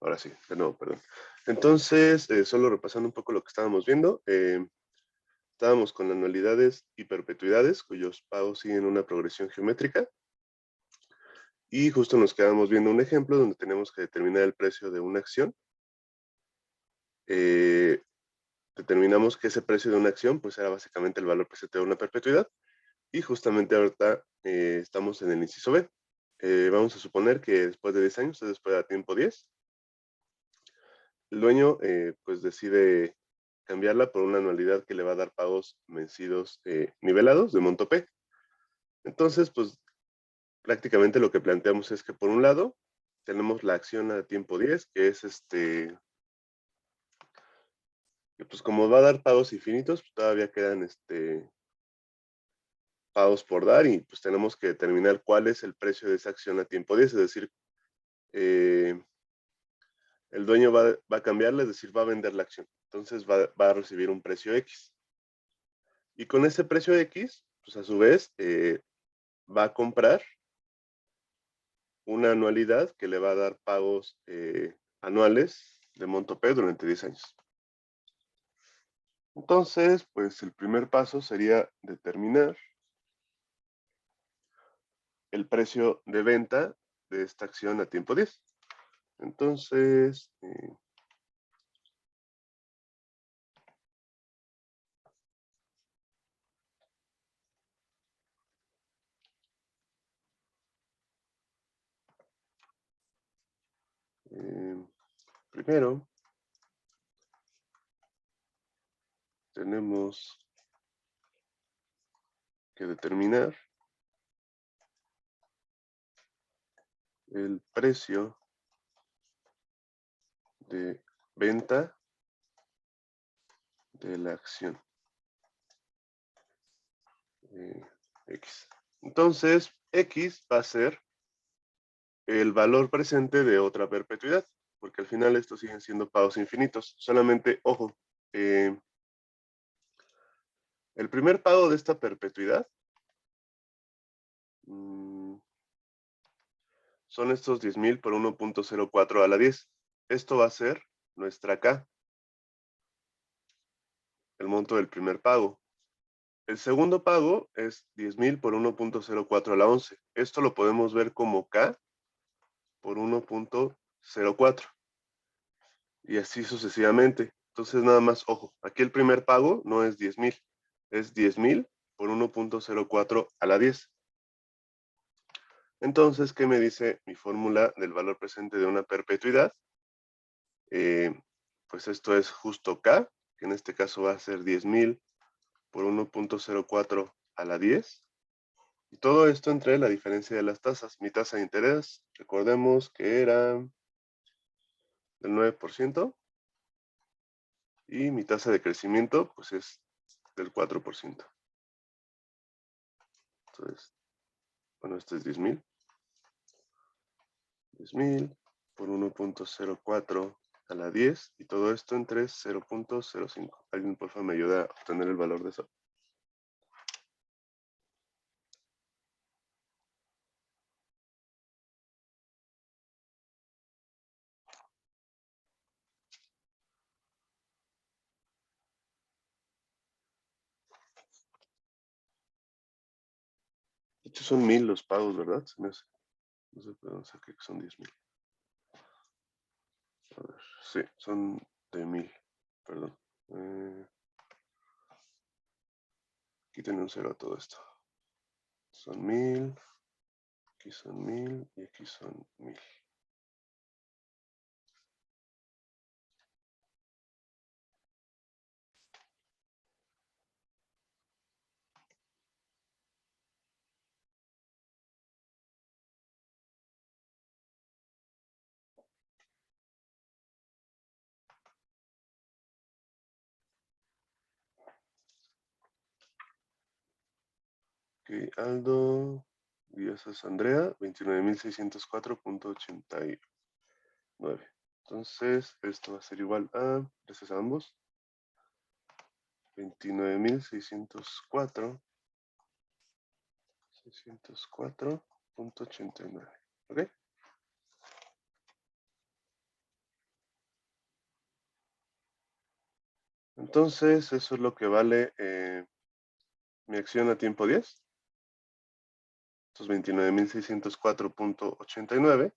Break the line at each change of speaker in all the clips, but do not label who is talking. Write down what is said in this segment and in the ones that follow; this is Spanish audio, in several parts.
Ahora sí, de nuevo, perdón. Entonces, solo repasando un poco lo que estábamos viendo, estábamos con anualidades y perpetuidades, cuyos pagos siguen una progresión geométrica. Y justo nos quedamos viendo un ejemplo donde tenemos que determinar el precio de una acción. Determinamos que ese precio de una acción pues era básicamente el valor presente de una perpetuidad. Y justamente ahorita estamos en el inciso B. Vamos a suponer que después de 10 años, después de tiempo 10, el dueño pues decide cambiarla por una anualidad que le va a dar pagos vencidos nivelados de monto P. Entonces, pues prácticamente lo que planteamos es que por un lado tenemos la acción a tiempo 10, que es pues como va a dar pagos infinitos, pues todavía quedan pagos por dar y pues tenemos que determinar cuál es el precio de esa acción a tiempo 10, es decir, el dueño va a cambiarla, es decir, va a vender la acción. Entonces va a recibir un precio X. Y con ese precio X, pues a su vez, va a comprar una anualidad que le va a dar pagos anuales de monto P durante 10 años. Entonces, pues el primer paso sería determinar el precio de venta de esta acción a tiempo 10. Entonces, primero tenemos que determinar el precio de venta de la acción X. Entonces, X va a ser el valor presente de otra perpetuidad, porque al final estos siguen siendo pagos infinitos. Solamente, ojo, el primer pago de esta perpetuidad son estos 10,000 por 1.04 a la 10. Esto va a ser nuestra K, el monto del primer pago. El segundo pago es 10,000 por 1.04 a la 11. Esto lo podemos ver como K por 1.04. Y así sucesivamente. Entonces nada más, ojo, aquí el primer pago no es 10,000, es 10,000 por 1.04 a la 10. Entonces, ¿qué me dice mi fórmula del valor presente de una perpetuidad? Pues esto es justo K, que en este caso va a ser 10,000 por 1.04 a la 10. Y todo esto entre la diferencia de las tasas. Mi tasa de interés, recordemos que era del 9%. Y mi tasa de crecimiento, pues es del 4%. Entonces, bueno, este es 10,000. 10,000 por 1.04 a la 10. Y todo esto entre 0.05. ¿Alguien, por favor, me ayuda a obtener el valor de eso? De hecho, son 1,000 los pagos, ¿verdad? Se me hace. No sé, pero saqué que son 10,000. A ver, sí, son de 1,000. Perdón. Quiten un 0 a todo esto. Son 1,000. Aquí son 1,000 y aquí son 1,000. Ok, Aldo Díaz Andrea, 29,604.89. Entonces, esto va a ser igual a, gracias a ambos, 29,604.89. ¿Ok? Entonces, eso es lo que vale mi acción a tiempo 10. Estos 29.604.89.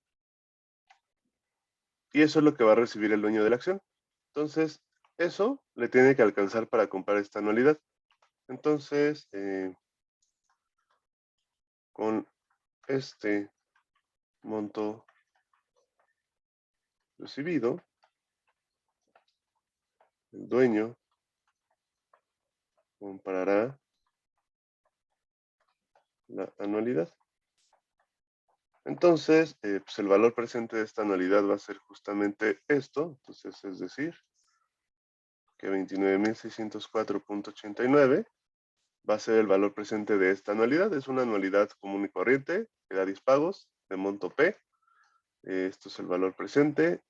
Y eso es lo que va a recibir el dueño de la acción. Entonces, eso le tiene que alcanzar para comprar esta anualidad. Entonces, con este monto recibido, el dueño comprará la anualidad. Entonces, pues el valor presente de esta anualidad va a ser justamente esto. Entonces, es decir, que 29.604.89 va a ser el valor presente de esta anualidad. Es una anualidad común y corriente que da 10 pagos de monto P. Esto es el valor presente,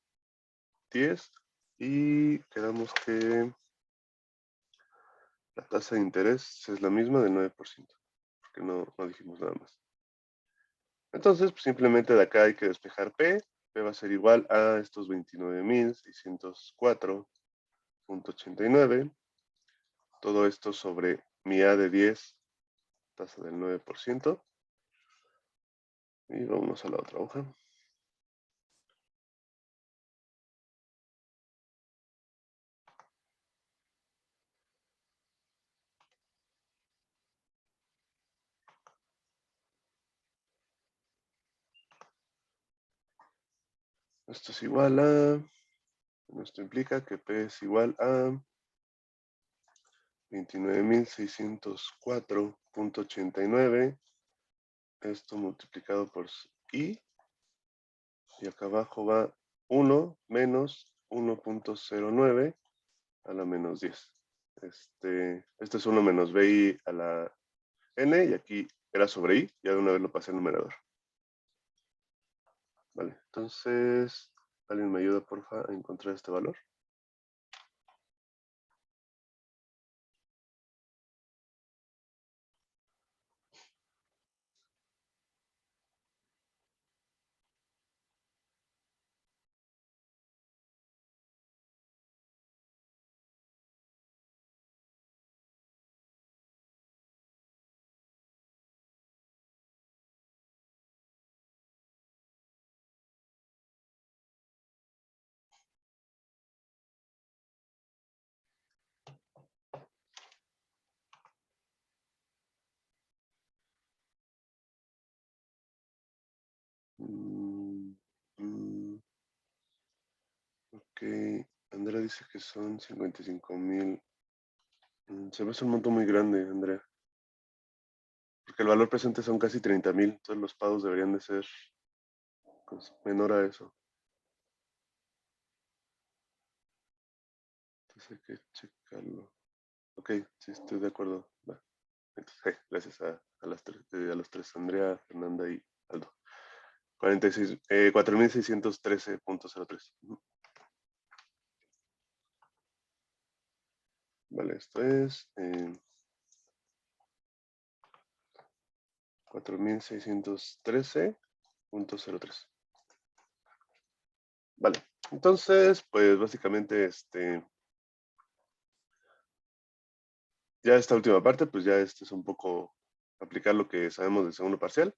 10. Y quedamos que la tasa de interés es la misma del 9%, porque no dijimos nada más. Entonces, pues simplemente de acá hay que despejar P. P va a ser igual a estos 29.604.89. Todo esto sobre mi A de 10, tasa del 9%. Y vamos a la otra hoja. Esto es igual a... Esto implica que P es igual a 29.604.89. Esto multiplicado por I. Y acá abajo va 1 menos 1.09 a la menos 10. Este es 1 menos BI a la N y aquí era sobre I. Ya de una vez lo pasé al numerador. Vale, entonces, ¿alguien me ayuda, porfa, a encontrar este valor? Ok, Andrea dice que son 55,000. Se me hace un monto muy grande, Andrea. Porque el valor presente son casi 30,000, entonces los pagos deberían de ser pues, menor a eso. Entonces hay que checarlo. Ok, sí, estoy de acuerdo. Va. Entonces, gracias a los tres, Andrea, Fernanda y Aldo. 4.613.03. Vale, esto es 4.613.03. Vale, entonces, pues básicamente, ya esta última parte, pues ya es un poco aplicar lo que sabemos del segundo parcial.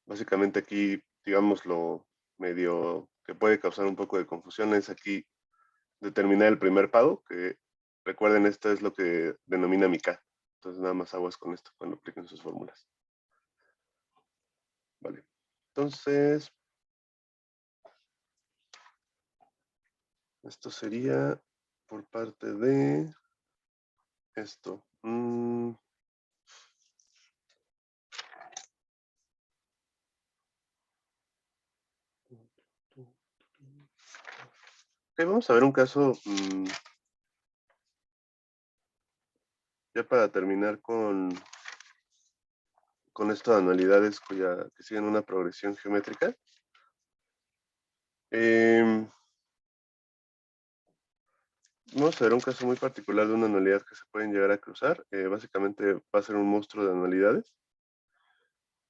Básicamente aquí, digamos, lo medio que puede causar un poco de confusión es aquí determinar el primer pago, que recuerden, esto es lo que denomina mi K. Entonces nada más aguas con esto cuando apliquen sus fórmulas. Vale. Entonces, esto sería por parte de esto. Ok, vamos a ver un caso ya para terminar con esto de anualidades que siguen una progresión geométrica. Vamos a ver un caso muy particular de una anualidad que se pueden llegar a cruzar. Básicamente va a ser un monstruo de anualidades.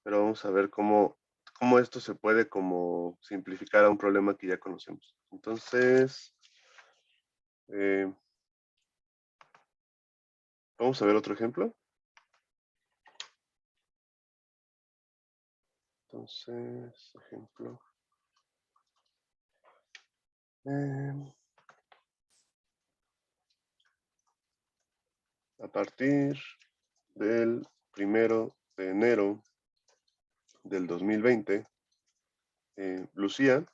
Pero vamos a ver cómo esto se puede como simplificar a un problema que ya conocemos. Entonces, Vamos a ver otro ejemplo. Entonces, ejemplo. A partir del 1 de enero del 2020, Lucía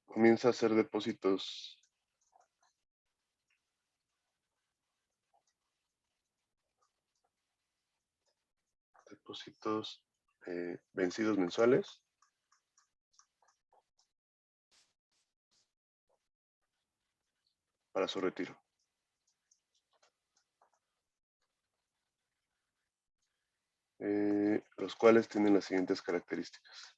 comienza a hacer depósitos vencidos mensuales para su retiro. Los cuales tienen las siguientes características.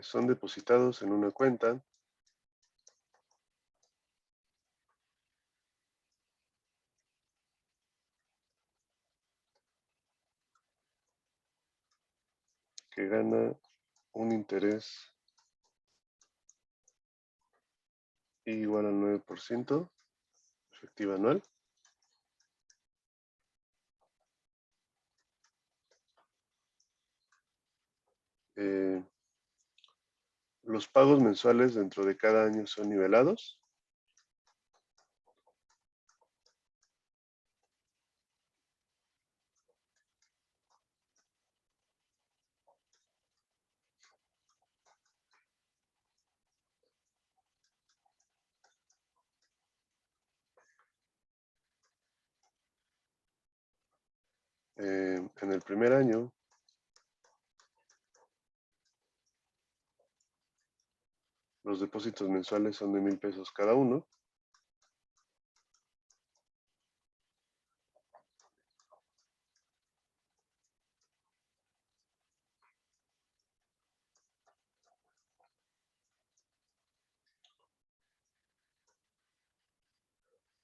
Son depositados en una cuenta que gana un interés igual al 9% efectiva anual. Los pagos mensuales dentro de cada año son nivelados. En el primer año, los depósitos mensuales son de 1,000 pesos cada uno.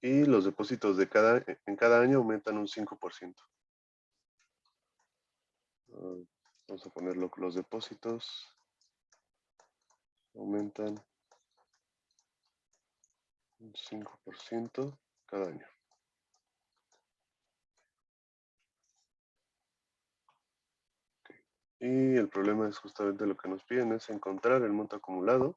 Y los depósitos en cada año aumentan un 5%. Vamos a ponerlo, los depósitos aumentan un 5% cada año. Okay. Y el problema es justamente lo que nos piden, es encontrar el monto acumulado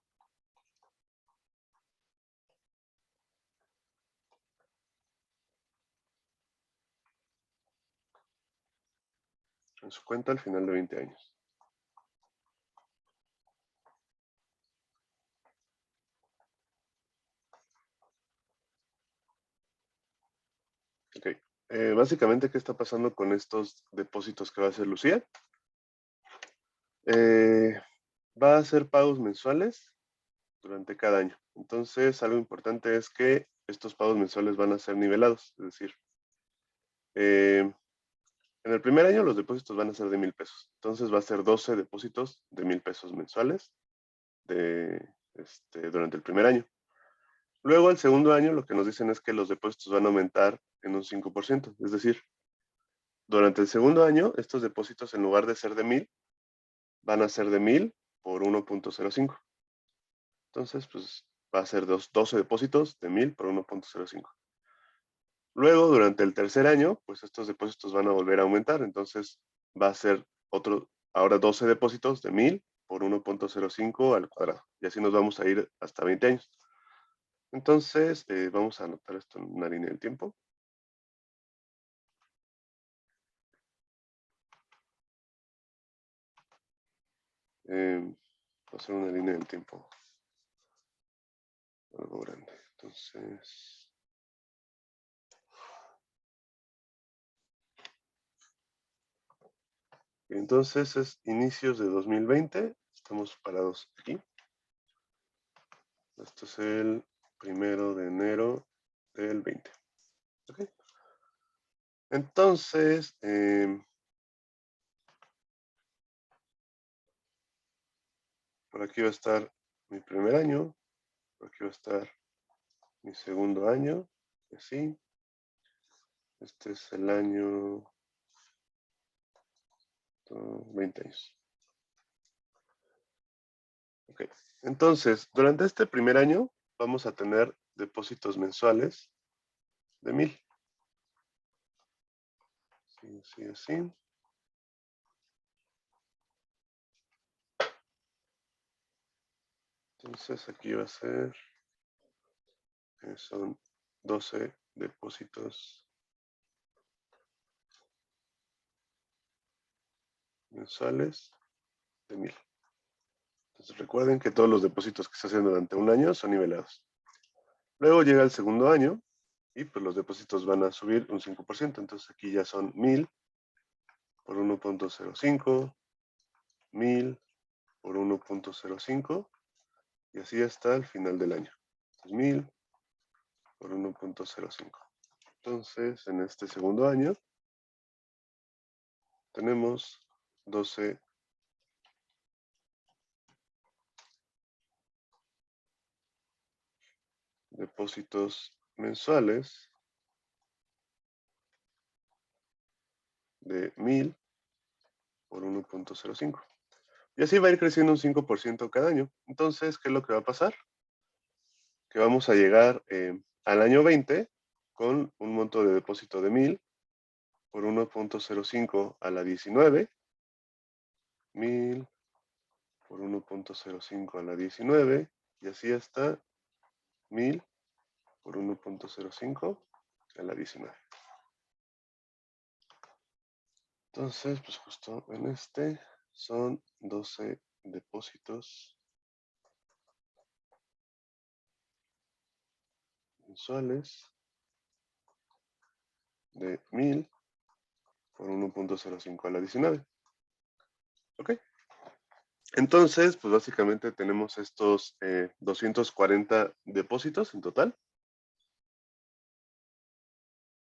en su cuenta al final de 20 años. Ok. Básicamente, ¿qué está pasando con estos depósitos que va a hacer Lucía? Va a hacer pagos mensuales durante cada año. Entonces, algo importante es que estos pagos mensuales van a ser nivelados. Es decir, en el primer año los depósitos van a ser de 1,000 pesos. Entonces va a ser 12 depósitos de 1,000 pesos mensuales durante el primer año. Luego, el segundo año, lo que nos dicen es que los depósitos van a aumentar en un 5%. Es decir, durante el segundo año, estos depósitos, en lugar de ser de 1,000, van a ser de 1,000 por 1.05. Entonces, pues va a ser 12 depósitos de 1,000 por 1.05. Luego, durante el tercer año, pues estos depósitos van a volver a aumentar. Entonces, va a ser ahora 12 depósitos de 1,000 por 1.05 al cuadrado. Y así nos vamos a ir hasta 20 años. Entonces, vamos a anotar esto en una línea del tiempo. Va a ser una línea del tiempo algo grande. Entonces es inicios de 2020. Estamos parados aquí. Esto es el 1 de enero del 20. ¿Okay? Entonces, por aquí va a estar mi primer año, por aquí va a estar mi segundo año así. Este es el año 20 años. Ok, entonces, durante este primer año vamos a tener depósitos mensuales de 1000. Así, así, así. Entonces aquí va a ser, son 12 depósitos mensuales de 1000. Entonces recuerden que todos los depósitos que se hacen durante un año son nivelados. Luego llega el segundo año y pues los depósitos van a subir un 5%. Entonces aquí ya son 1000 por 1.05, 1000 por 1.05 y así hasta el final del año. 1000 por 1.05. Entonces en este segundo año tenemos 12 depósitos mensuales de 1000 por 1.05. Y así va a ir creciendo un 5% cada año. Entonces, ¿qué es lo que va a pasar? Que vamos a llegar al año 20 con un monto de depósito de 1000 por 1.05 a la 19. 1000 por 1.05 a la 19. Y así hasta 1000 por 1.05 a la 19. Entonces, pues justo en este son 12 depósitos mensuales de 1000 por 1.05 a la 19. ¿Ok? Entonces, pues básicamente tenemos estos 240 depósitos en total.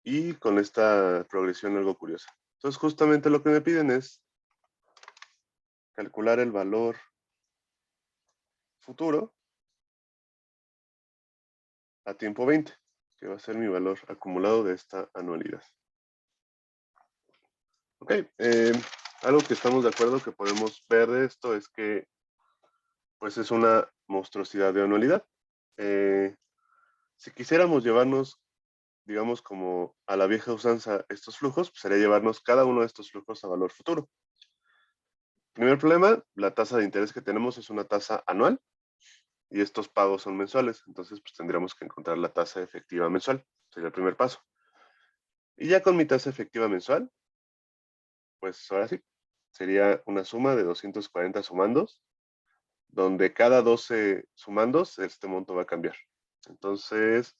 Y con esta progresión algo curiosa. Entonces, justamente lo que me piden es calcular el valor futuro a tiempo 20, que va a ser mi valor acumulado de esta anualidad. Ok, algo que estamos de acuerdo que podemos ver de esto es que pues es una monstruosidad de anualidad. Si quisiéramos llevarnos, digamos, como a la vieja usanza estos flujos, pues sería llevarnos cada uno de estos flujos a valor futuro. Primer problema, la tasa de interés que tenemos es una tasa anual y estos pagos son mensuales, entonces pues tendríamos que encontrar la tasa efectiva mensual, sería el primer paso. Y ya con mi tasa efectiva mensual, pues ahora sí, sería una suma de 240 sumandos, donde cada 12 sumandos este monto va a cambiar. Entonces,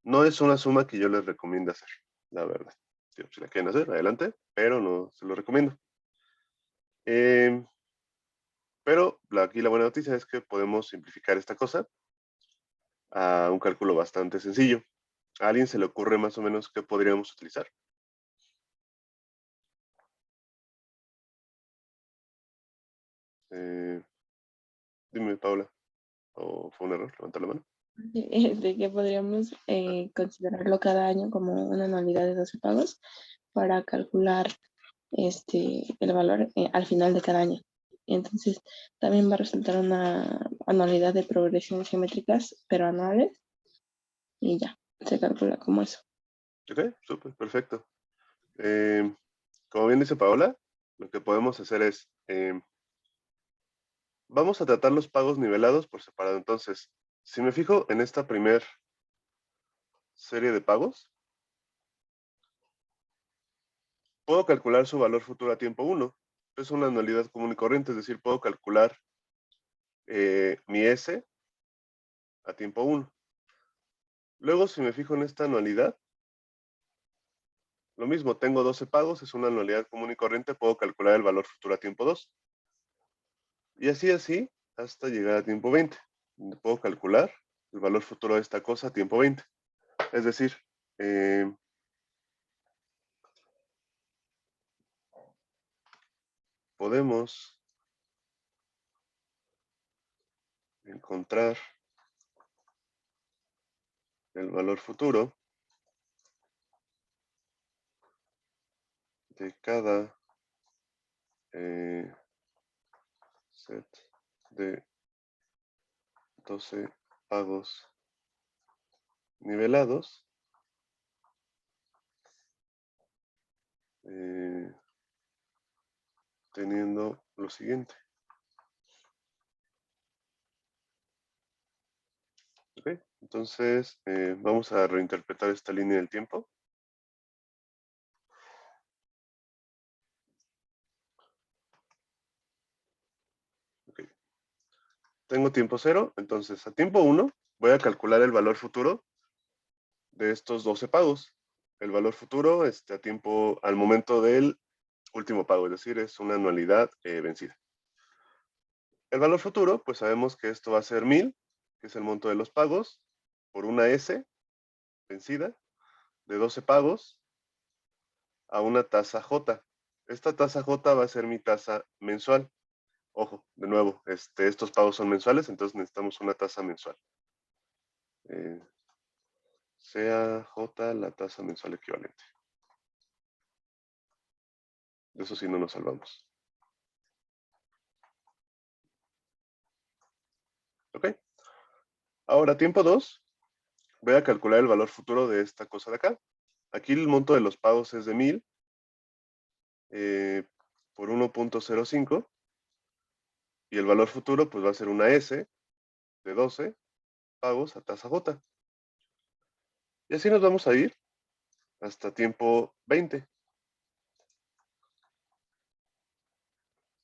no es una suma que yo les recomiendo hacer, la verdad. Si la quieren hacer, adelante, pero no se lo recomiendo. Pero aquí la buena noticia es que podemos simplificar esta cosa a un cálculo bastante sencillo. ¿A alguien se le ocurre más o menos qué podríamos utilizar? Dime, Paula. ¿O fue un error? Levanta la mano.
De que podríamos considerarlo cada año como una anualidad de 12 pagos para calcular el valor al final de cada año. Entonces, también va a resultar una anualidad de progresiones geométricas, pero anuales, y ya, se calcula como eso.
Ok, súper, perfecto. Como bien dice Paola, lo que podemos hacer es, vamos a tratar los pagos nivelados por separado. Entonces, si me fijo en esta primer serie de pagos, puedo calcular su valor futuro a tiempo 1. Es una anualidad común y corriente, es decir, puedo calcular mi S a tiempo 1. Luego, si me fijo en esta anualidad, lo mismo, tengo 12 pagos, es una anualidad común y corriente, puedo calcular el valor futuro a tiempo 2. Y así, hasta llegar a tiempo 20. Donde puedo calcular el valor futuro de esta cosa a tiempo 20. Es decir, podemos encontrar el valor futuro de cada set de 12 pagos nivelados teniendo lo siguiente. ¿Ok? Entonces, vamos a reinterpretar esta línea del tiempo. Okay. Tengo tiempo 0, entonces a tiempo 1 voy a calcular el valor futuro de estos 12 pagos. El valor futuro a tiempo, al momento del último pago, es decir, es una anualidad vencida. El valor futuro, pues sabemos que esto va a ser 1000, que es el monto de los pagos, por una S vencida de 12 pagos a una tasa J. Esta tasa J va a ser mi tasa mensual. Ojo, de nuevo, estos pagos son mensuales, entonces necesitamos una tasa mensual. Sea J la tasa mensual equivalente. De eso sí no nos salvamos. ¿Ok? Ahora, tiempo 2, voy a calcular el valor futuro de esta cosa de acá. Aquí el monto de los pagos es de 1000 por 1.05 y el valor futuro pues va a ser una S de 12 pagos a tasa J. Y así nos vamos a ir hasta tiempo 20.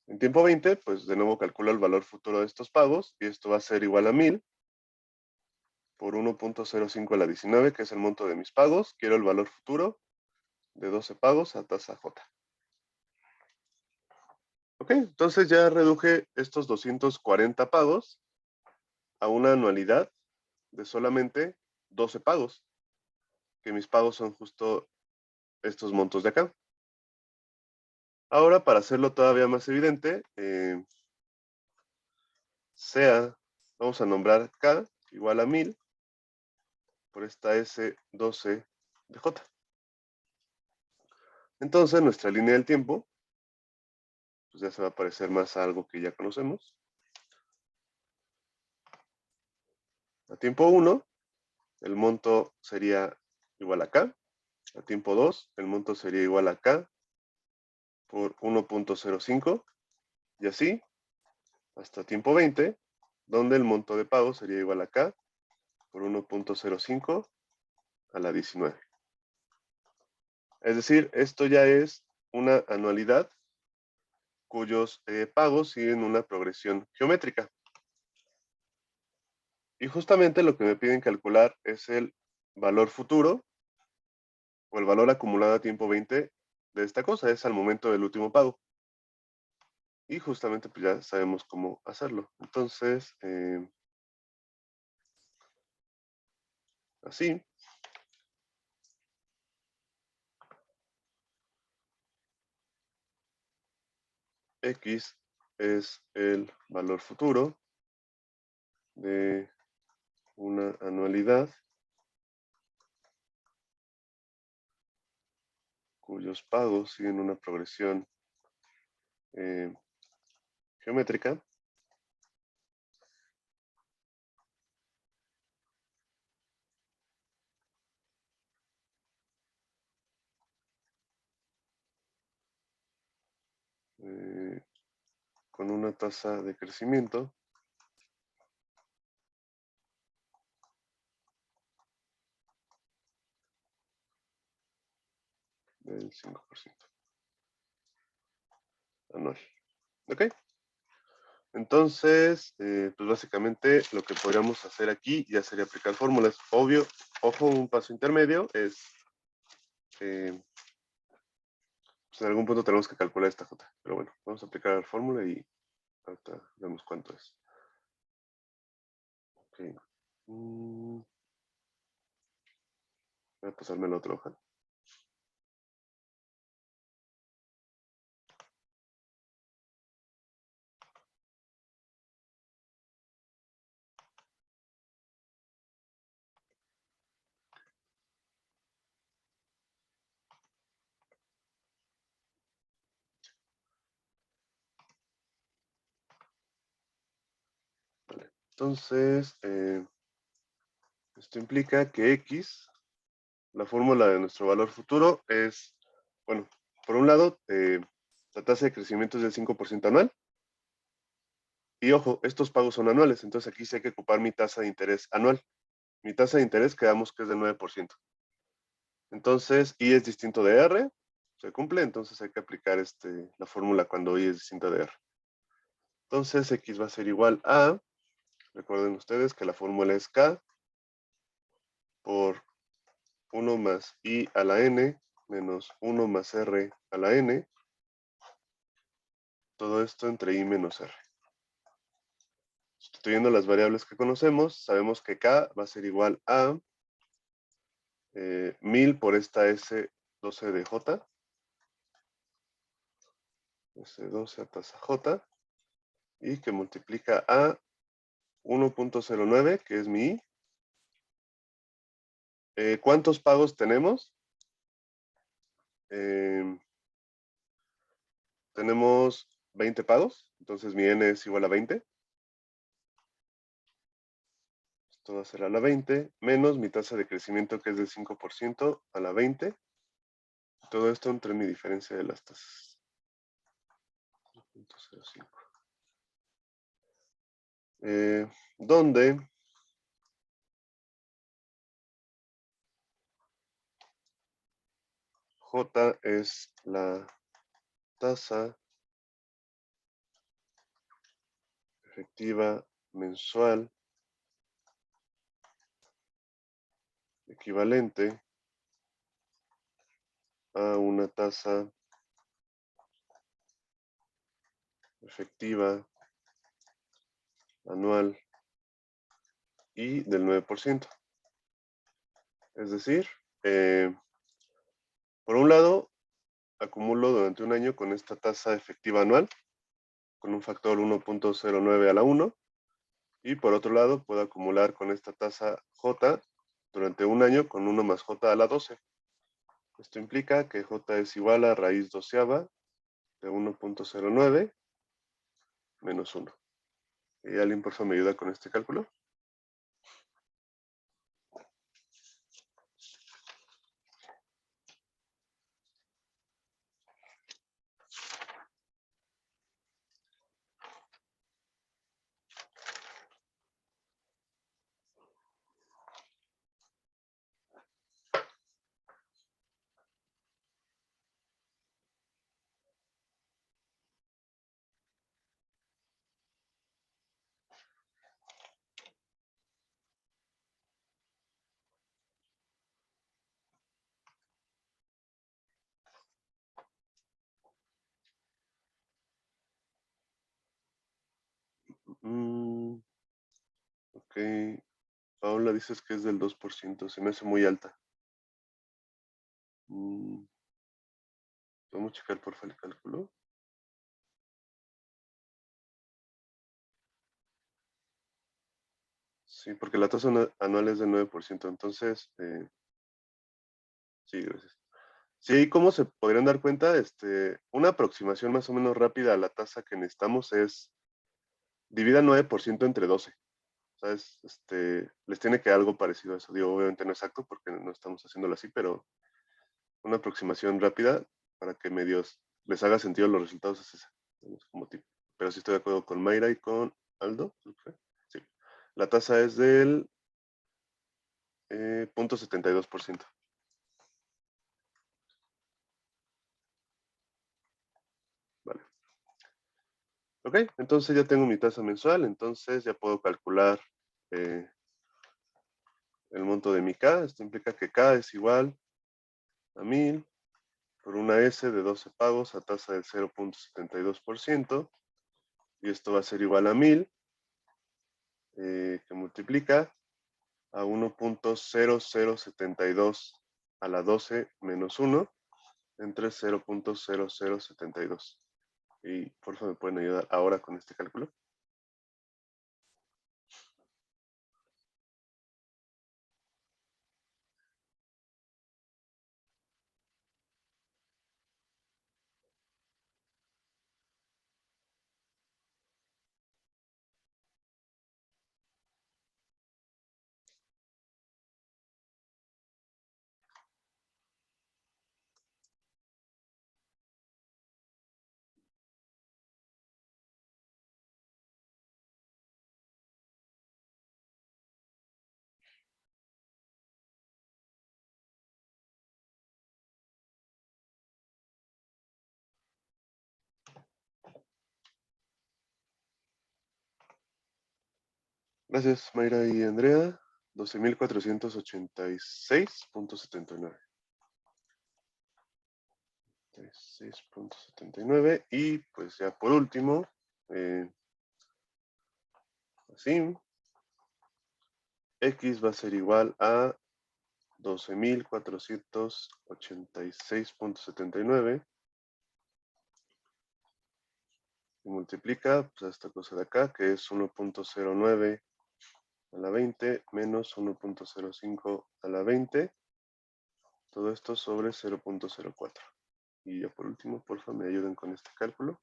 En tiempo 20, pues de nuevo calculo el valor futuro de estos pagos y esto va a ser igual a 1000 por 1.05 a la 19, que es el monto de mis pagos. Quiero el valor futuro de 12 pagos a tasa J. Ok, entonces ya reduje estos 240 pagos a una anualidad de solamente 12 pagos, que mis pagos son justo estos montos de acá. Ahora, para hacerlo todavía más evidente, vamos a nombrar K igual a 1000 por esta S12 de J. Entonces, nuestra línea del tiempo, pues ya se va a parecer más a algo que ya conocemos. A tiempo 1, el monto sería igual a K. A tiempo 2, el monto sería igual a K por 1.05. Y así, hasta tiempo 20, donde el monto de pago sería igual a K por 1.05 a la 19. Es decir, esto ya es una anualidad cuyos pagos siguen una progresión geométrica. Y justamente lo que me piden calcular es el valor futuro o el valor acumulado a tiempo 20 de esta cosa, es al momento del último pago. Y justamente pues ya sabemos cómo hacerlo. Entonces, así. X es el valor futuro de una anualidad cuyos pagos siguen una progresión geométrica. Con una tasa de crecimiento del 5% anual. ¿Ok? Entonces, pues básicamente lo que podríamos hacer aquí ya sería aplicar fórmulas. Obvio, ojo, un paso intermedio es, pues en algún punto tenemos que calcular esta J. Pero bueno, vamos a aplicar la fórmula y ahorita vemos cuánto es. Ok. Voy a pasarme la otra hoja. Entonces, esto implica que X, la fórmula de nuestro valor futuro es, bueno, por un lado, la tasa de crecimiento es del 5% anual. Y ojo, estos pagos son anuales, entonces aquí sí hay que ocupar mi tasa de interés anual. Mi tasa de interés quedamos que es del 9%. Entonces, I es distinto de R, se cumple, entonces hay que aplicar la fórmula cuando I es distinto de R. Entonces, X va a ser igual a, recuerden ustedes que la fórmula es K por 1 más I a la N menos 1 más R a la N, todo esto entre I menos R. Sustituyendo las variables que conocemos, sabemos que K va a ser igual a 1000 por esta S12 de J, S12 a tasa J, y que multiplica a 1.09, que es mi I. ¿Cuántos pagos tenemos? Tenemos 20 pagos, entonces mi N es igual a 20. Esto va a ser a la 20, menos mi tasa de crecimiento que es del 5% a la 20. Todo esto entre mi diferencia de las tasas. 0.05. Donde J es la tasa efectiva mensual equivalente a una tasa efectiva anual y del 9%. Es decir, por un lado, acumulo durante un año con esta tasa efectiva anual, con un factor 1.09 a la 1, y por otro lado, puedo acumular con esta tasa J durante un año con 1 más J a la 12. Esto implica que J es igual a raíz doceava de 1.09 menos 1. ¿Y alguien, por favor, me ayuda con este cálculo? Ok. Paola dices que es del 2%, se me hace muy alta. Vamos a checar por favor el cálculo. Sí, porque la tasa anual es del 9%, entonces, sí, gracias. Sí, ¿cómo se podrían dar cuenta? Una aproximación más o menos rápida a la tasa que necesitamos es divida 9% entre 12. ¿Sabes? Les tiene que dar algo parecido a eso. Digo, obviamente no exacto porque no estamos haciéndolo así, pero una aproximación rápida para que medios les haga sentido los resultados es esa. Como tipo. Pero sí estoy de acuerdo con Mayra y con Aldo. Sí. La tasa es del 0.72%. Vale. Ok, entonces ya tengo mi tasa mensual, entonces ya puedo calcular el monto de mi K. Esto implica que K es igual a 1000 por una S de 12 pagos a tasa del 0.72%. Y esto va a ser igual a 1000, que multiplica a 1.0072 a la 12 menos 1 entre 0.0072. Y por favor, ¿me pueden ayudar ahora con este cálculo? Gracias, Mayra y Andrea. 12,486.79. 6.79. Y pues ya por último, así, X va a ser igual a 12,486.79. Y multiplica pues, a esta cosa de acá, que es 1.09 a la 20 menos 1.05 a la 20. Todo esto sobre 0.04. Y ya por último, porfa, me ayuden con este cálculo.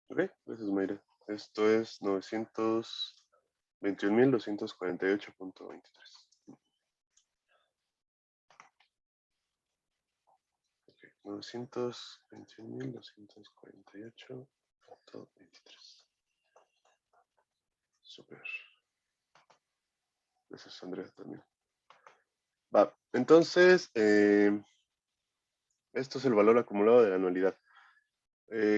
Ok, gracias, Mayra. Esto es 921.248.23. 921.248.23. Súper. Gracias, Andrea, también. Va, entonces, esto es el valor acumulado de la anualidad.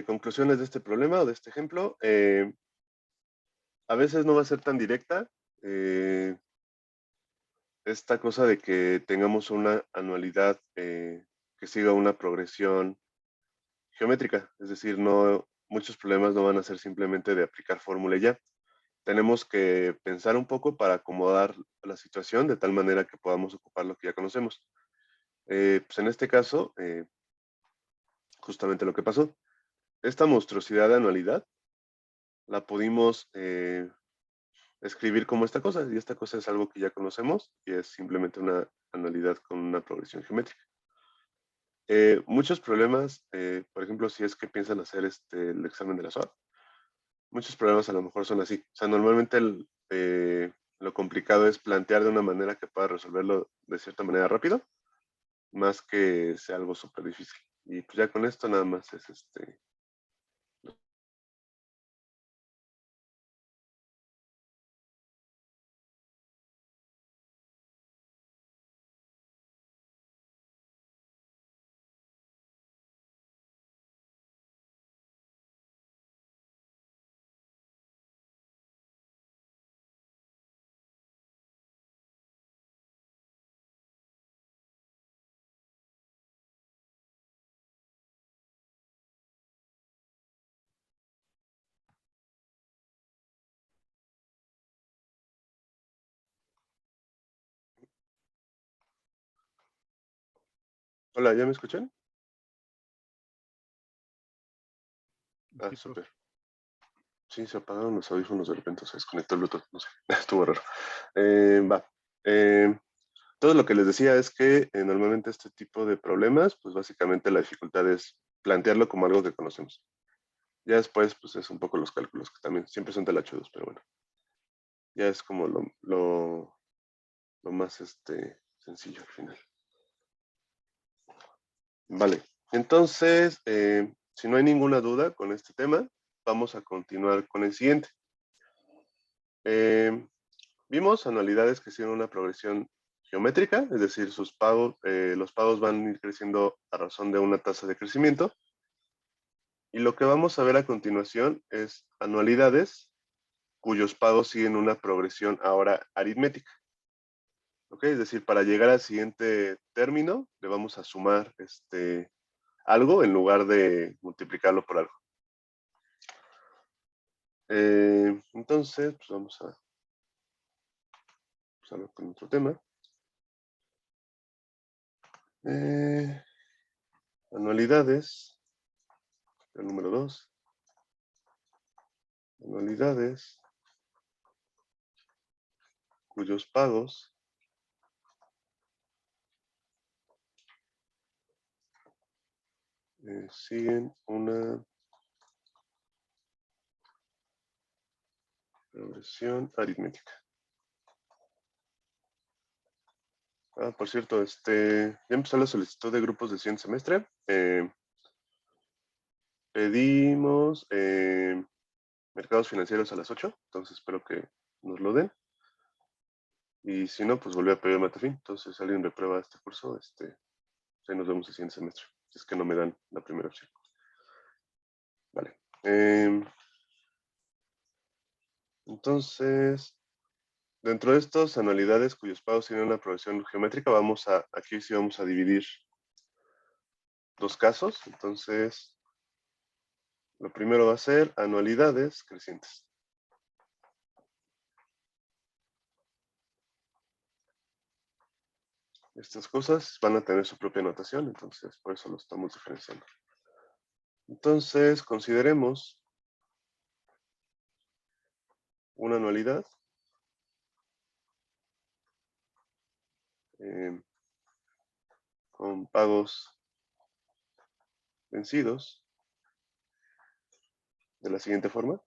Conclusiones de este problema o de este ejemplo. A veces no va a ser tan directa. Esta cosa de que tengamos una anualidad que siga una progresión geométrica. Es decir, muchos problemas no van a ser simplemente de aplicar fórmula y ya. Tenemos que pensar un poco para acomodar la situación de tal manera que podamos ocupar lo que ya conocemos. Pues en este caso, justamente lo que pasó. Esta monstruosidad de anualidad la pudimos escribir como esta cosa, y esta cosa es algo que ya conocemos y es simplemente una anualidad con una progresión geométrica. Muchos problemas, por ejemplo, si es que piensan hacer el examen de la SOA, muchos problemas a lo mejor son así. O sea, normalmente lo complicado es plantear de una manera que pueda resolverlo de cierta manera rápido, más que sea algo súper difícil. Y pues ya con esto nada más es Hola, ¿ya me escuchan? Ah,
Sí,
súper. Sí, se apagaron los audífonos de repente, se desconectó el Bluetooth, no sé, estuvo raro. Va. Todo lo que les decía es que normalmente este tipo de problemas, pues básicamente la dificultad es plantearlo como algo que conocemos. Ya después, pues es un poco los cálculos, que también siempre son telachudos, pero bueno. Ya es como lo más sencillo al final. Vale, entonces, si no hay ninguna duda con este tema, vamos a continuar con el siguiente. Vimos anualidades que siguen una progresión geométrica, es decir, los pagos van a ir creciendo a razón de una tasa de crecimiento. Y lo que vamos a ver a continuación es anualidades cuyos pagos siguen una progresión ahora aritmética. ¿Ok? Es decir, para llegar al siguiente término, le vamos a sumar algo en lugar de multiplicarlo por algo. Entonces, pues vamos a pasarlo con otro tema. Anualidades, el número 2. Anualidades cuyos pagos siguen una progresión aritmética. Por cierto, ya empezó la solicitud de grupos de siguiente semestre. Pedimos mercados financieros a las 8, entonces espero que nos lo den. Y si no, pues volví a pedir Matafín. Entonces, si alguien reprueba este curso, ahí nos vemos el siguiente semestre. Si es que no me dan la primera opción. Vale. Entonces, dentro de estas anualidades cuyos pagos tienen una progresión geométrica, aquí sí vamos a dividir dos casos. Entonces, lo primero va a ser anualidades crecientes. Estas cosas van a tener su propia notación, entonces por eso lo estamos diferenciando. Entonces, consideremos una anualidad con pagos vencidos de la siguiente forma.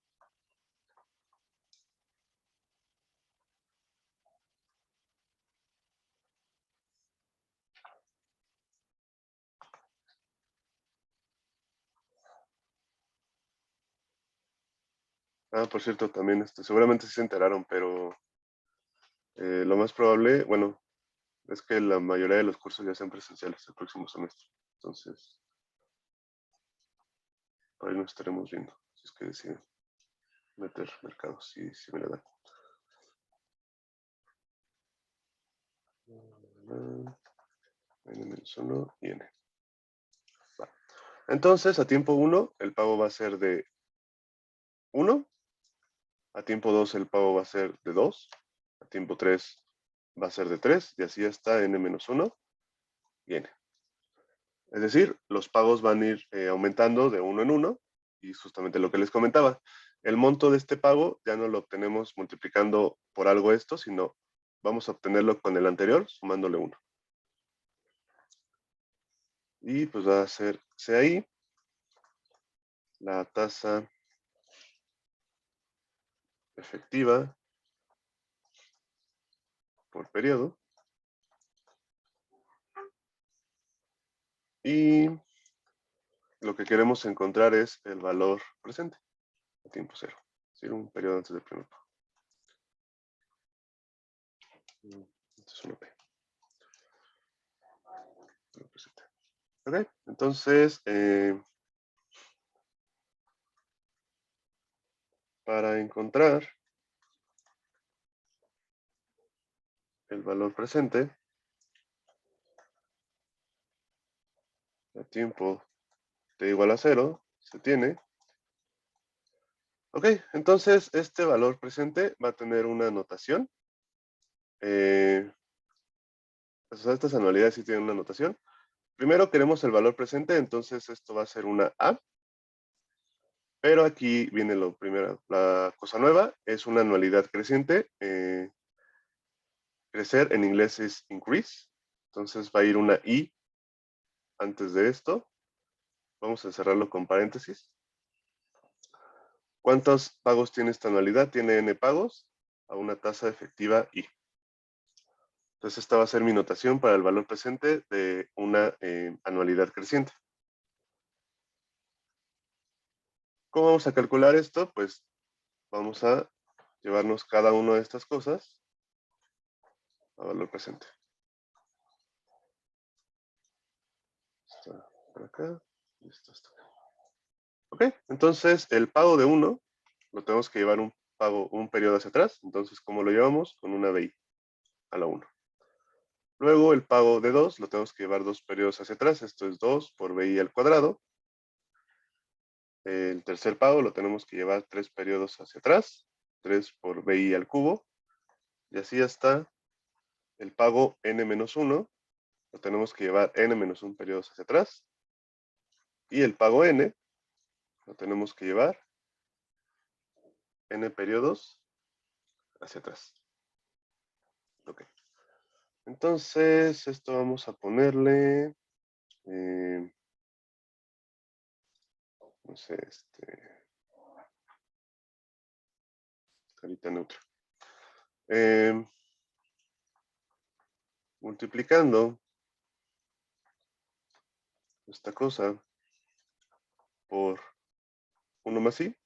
Por cierto, también seguramente sí se enteraron, pero lo más probable, bueno, es que la mayoría de los cursos ya sean presenciales el próximo semestre. Entonces, por ahí nos estaremos viendo, si es que deciden meter mercados, si me la dan. N-1 y N. Vale. Entonces, a tiempo 1, el pago va a ser de 1. A tiempo 2, el pago va a ser de 2. A tiempo 3, va a ser de 3. Y así hasta N-1 y N. Es decir, los pagos van a ir aumentando de 1 en 1. Y justamente lo que les comentaba, el monto de este pago ya no lo obtenemos multiplicando por algo esto, sino vamos a obtenerlo con el anterior, sumándole 1. Y pues va a hacerse ahí la tasa efectiva por periodo. Y lo que queremos encontrar es el valor presente a tiempo 0. Es decir, un periodo antes del primer pago. Esto es una P. Ok, entonces, para encontrar el valor presente a tiempo t igual a 0, se tiene. Ok, entonces este valor presente va a tener una notación. Estas anualidades sí tienen una notación. Primero queremos el valor presente, entonces esto va a ser una A. Pero aquí viene lo primero, la cosa nueva, es una anualidad creciente. Crecer en inglés es increase, entonces va a ir una I antes de esto. Vamos a cerrarlo con paréntesis. ¿Cuántos pagos tiene esta anualidad? Tiene N pagos a una tasa efectiva I. Entonces esta va a ser mi notación para el valor presente de una anualidad creciente. ¿Cómo vamos a calcular esto? Pues vamos a llevarnos cada una de estas cosas a valor presente. Está por acá y esto está acá. Ok, entonces el pago de 1 lo tenemos que llevar un periodo hacia atrás. Entonces, ¿cómo lo llevamos? Con una BI a la 1. Luego el pago de 2 lo tenemos que llevar 2 periodos hacia atrás. Esto es 2 por BI al cuadrado. El tercer pago lo tenemos que llevar 3 periodos hacia atrás. 3 por BI al cubo. Y así hasta el pago N-1 lo tenemos que llevar N-1 periodos hacia atrás. Y el pago N lo tenemos que llevar N periodos hacia atrás. Ok. Entonces, esto vamos a ponerle no sé, carita neutra. Multiplicando esta cosa por 1 más i.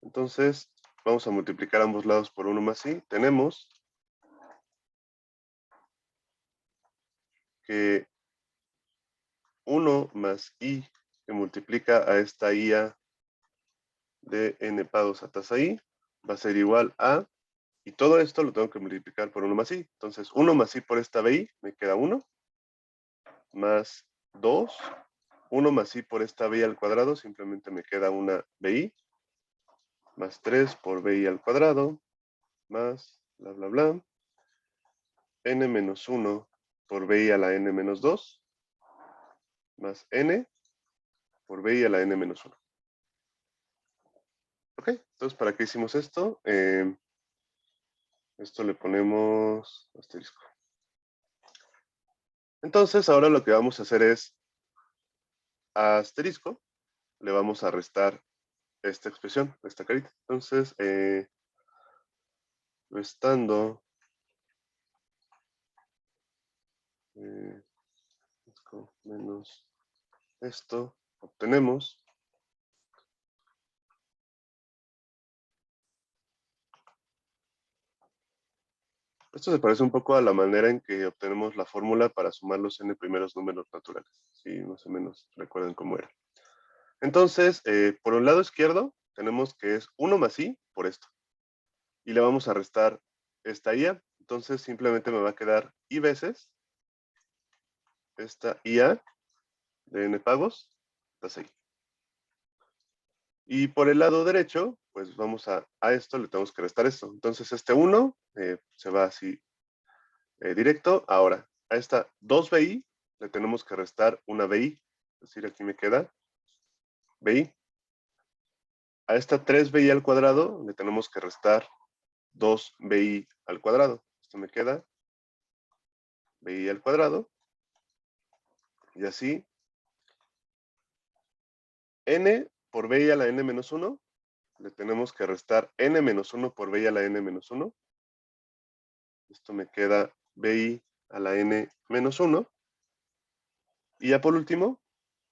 Entonces, vamos a multiplicar ambos lados por 1 más i. Tenemos que 1 más i que multiplica a esta ia de n pagos a tasa i va a ser igual a, y todo esto lo tengo que multiplicar por 1 más i. Entonces, 1 más i por esta bi me queda 1, más 2, 1 más i por esta bi al cuadrado, simplemente me queda una bi, más 3 por bi al cuadrado, más bla bla bla, n menos 1 por bi a la n menos 2, más n por bi a la n menos 1. Ok, entonces, ¿para qué hicimos esto? Esto le ponemos asterisco. Entonces, ahora lo que vamos a hacer es, a asterisco, le vamos a restar esta expresión, esta carita. Entonces, restando menos esto, obtenemos esto. Se parece un poco a la manera en que obtenemos la fórmula para sumar los n primeros números naturales. Sí, más o menos recuerden cómo era. Entonces, por un lado izquierdo, tenemos que es 1 más i por esto. Y le vamos a restar esta ia. Entonces, simplemente me va a quedar i veces esta ia de n pagos, tasa i. Y por el lado derecho, pues vamos a esto, le tenemos que restar esto. Entonces, este 1 se va así directo. Ahora, a esta 2bi le tenemos que restar una bi. Es decir, aquí me queda bi. A esta 3bi al cuadrado le tenemos que restar 2bi al cuadrado. Esto me queda bi al cuadrado. Y así, n por bi a la n menos 1, le tenemos que restar n menos 1 por bi a la n menos 1. Esto me queda bi a la n menos 1. Y ya por último,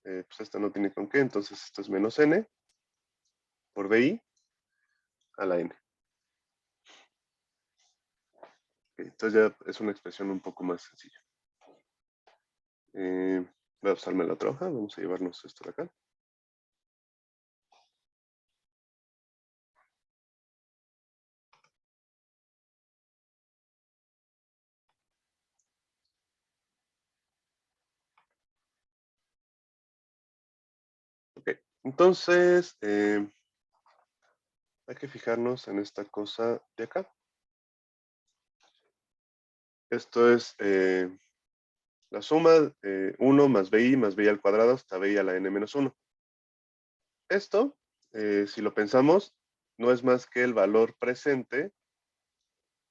pues esta no tiene con qué, entonces esto es menos n por bi a la n. Okay, entonces ya es una expresión un poco más sencilla. Voy a usarme la otra hoja, vamos a llevarnos esto de acá. Ok, entonces hay que fijarnos en esta cosa de acá. Esto es la suma 1 más bi al cuadrado hasta bi a la n menos 1. Esto, si lo pensamos, no es más que el valor presente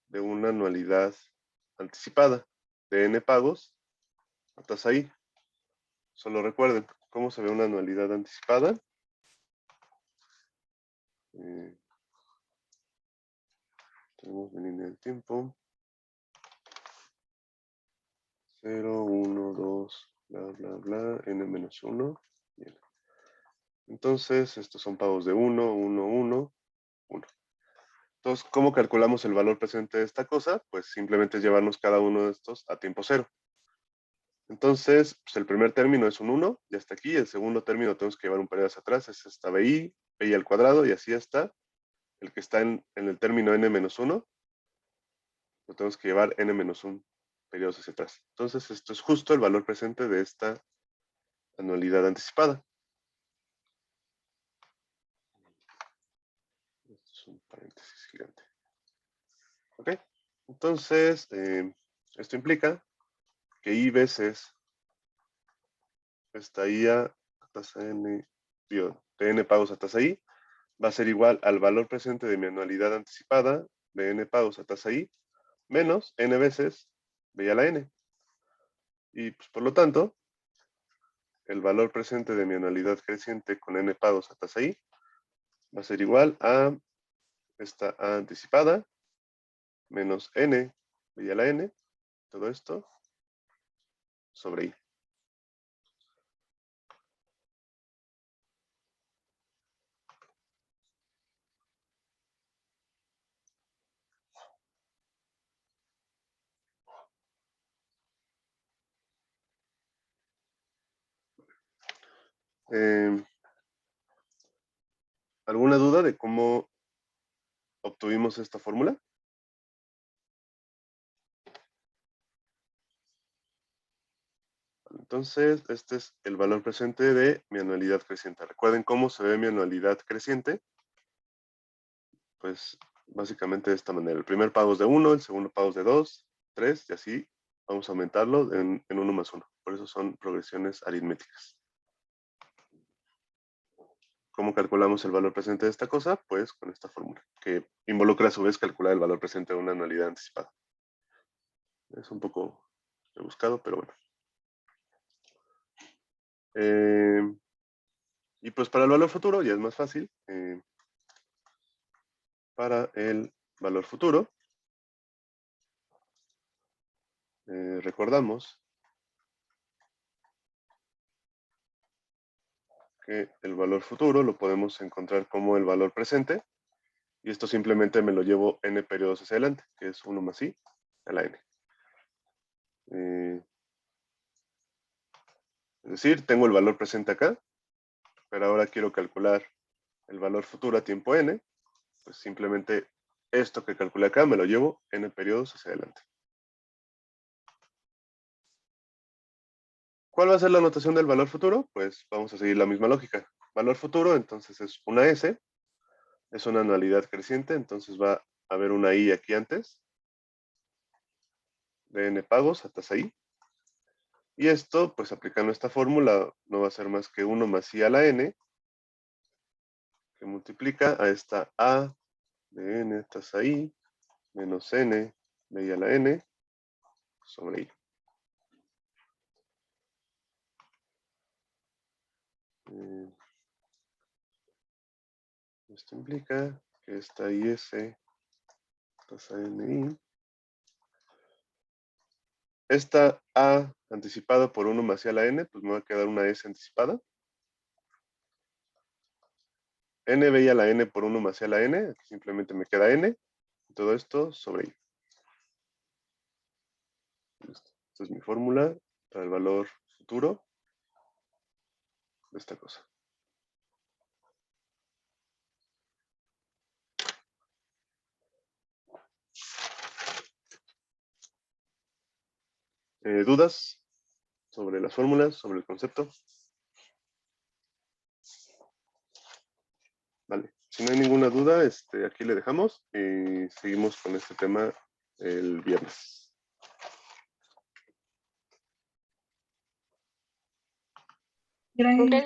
de una anualidad anticipada de n pagos a tasa i. Solo recuerden cómo se ve una anualidad anticipada. Tenemos la línea del tiempo. 0, 1, 2, bla, bla, bla, n menos 1. Bien. Entonces, estos son pagos de 1, 1, 1, 1. Entonces, ¿cómo calculamos el valor presente de esta cosa? Pues simplemente es llevarnos cada uno de estos a tiempo cero. Entonces, pues el primer término es un 1, ya está aquí. El segundo término tenemos que llevar un periodo hacia atrás, es esta bi al cuadrado, y así está. El que está en el término n menos 1, lo tenemos que llevar n menos 1 periodos hacia atrás. Entonces, esto es justo el valor presente de esta anualidad anticipada. Esto es un paréntesis gigante. Ok, entonces, esto implica que i veces esta ia a tasa n, de n pagos a tasa i, va a ser igual al valor presente de mi anualidad anticipada de n pagos a tasa i, menos n veces b a la n. Y pues por lo tanto, el valor presente de mi anualidad creciente con n pagos a tasa I va a ser igual a esta A anticipada menos n y a la n, todo esto sobre I. ¿Alguna duda de cómo obtuvimos esta fórmula? Entonces, este es el valor presente de mi anualidad creciente. Recuerden cómo se ve mi anualidad creciente. Pues básicamente de esta manera. El primer pago es de 1, el segundo pago es de 2, 3, y así vamos a aumentarlo en 1 más 1. Por eso son progresiones aritméticas. ¿Cómo calculamos el valor presente de esta cosa? Pues con esta fórmula, que involucra a su vez calcular el valor presente de una anualidad anticipada. Es un poco rebuscado, pero bueno. Y pues para el valor futuro ya es más fácil. Para el valor futuro, recordamos que el valor futuro lo podemos encontrar como el valor presente, y esto simplemente me lo llevo n periodos hacia adelante, que es 1 más i a la n. Es decir, tengo el valor presente acá, pero ahora quiero calcular el valor futuro a tiempo n, pues simplemente esto que calculé acá me lo llevo n periodos hacia adelante. ¿Cuál va a ser la notación del valor futuro? Pues vamos a seguir la misma lógica. Valor futuro, entonces es una S, es una anualidad creciente, entonces va a haber una I aquí antes, de n pagos a tasa I. Y esto, pues aplicando esta fórmula, no va a ser más que 1 más I a la n, que multiplica a esta A de n tasa I, menos n de I a la n, sobre I. Esto implica que esta IS tasa NI. Esta A anticipada por 1 más I a la n, pues me va a quedar una S anticipada. N b I a la n por 1 más I a la n, aquí simplemente me queda n, y todo esto sobre I. Listo. Esta es mi fórmula para el valor futuro de esta cosa. ¿Dudas sobre las fórmulas, sobre el concepto? Vale. Si no hay ninguna duda, aquí le dejamos y seguimos con este tema el viernes.
Gracias.